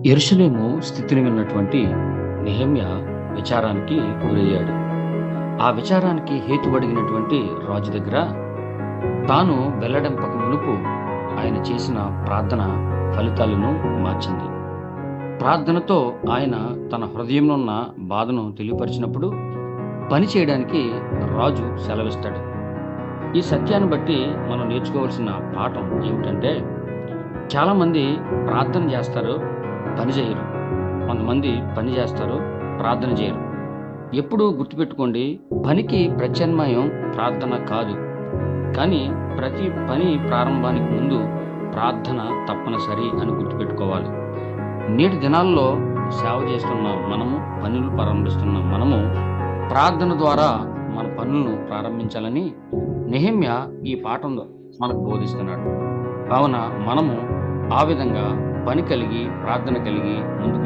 యెరూషలేము స్థితిని విన్నటువంటి నెహెమ్యా విచారానికి గురయ్యాడు. ఆ విచారానికి హేతువడిగినటువంటి రాజు దగ్గర తాను వెల్లడింపక మునుపు ఆయన చేసిన ప్రార్థన ఫలితాలను మార్చింది. ప్రార్థనతో ఆయన తన హృదయంలో ఉన్న బాధను తెలియపరిచినప్పుడు పని చేయడానికి రాజు సెలవిస్తాడు. ఈ సత్యాన్ని బట్టి మనం నేర్చుకోవాల్సిన పాఠం ఏమిటంటే, చాలామంది ప్రార్థన చేస్తారు, పని చేయరు. కొంతమంది పని చేస్తారు, ప్రార్థన చేయరు. ఎప్పుడూ గుర్తుపెట్టుకోండి, పనికి ప్రత్యామ్నాయం ప్రార్థన కాదు. కానీ ప్రతి పని ప్రారంభానికి ముందు ప్రార్థన తప్పనిసరి అని గుర్తుపెట్టుకోవాలి. నేటి దినాల్లో సేవ చేస్తున్న మనము, పనులు ప్రారంభిస్తున్న మనము ప్రార్థన ద్వారా మన పనులను ప్రారంభించాలని నెహెమ్యా ఈ పాఠంలో మనకు బోధిస్తున్నాడు. కావున మనము ఆ విధంగా పని కలిగి, ప్రార్థన కలిగి ముందుకు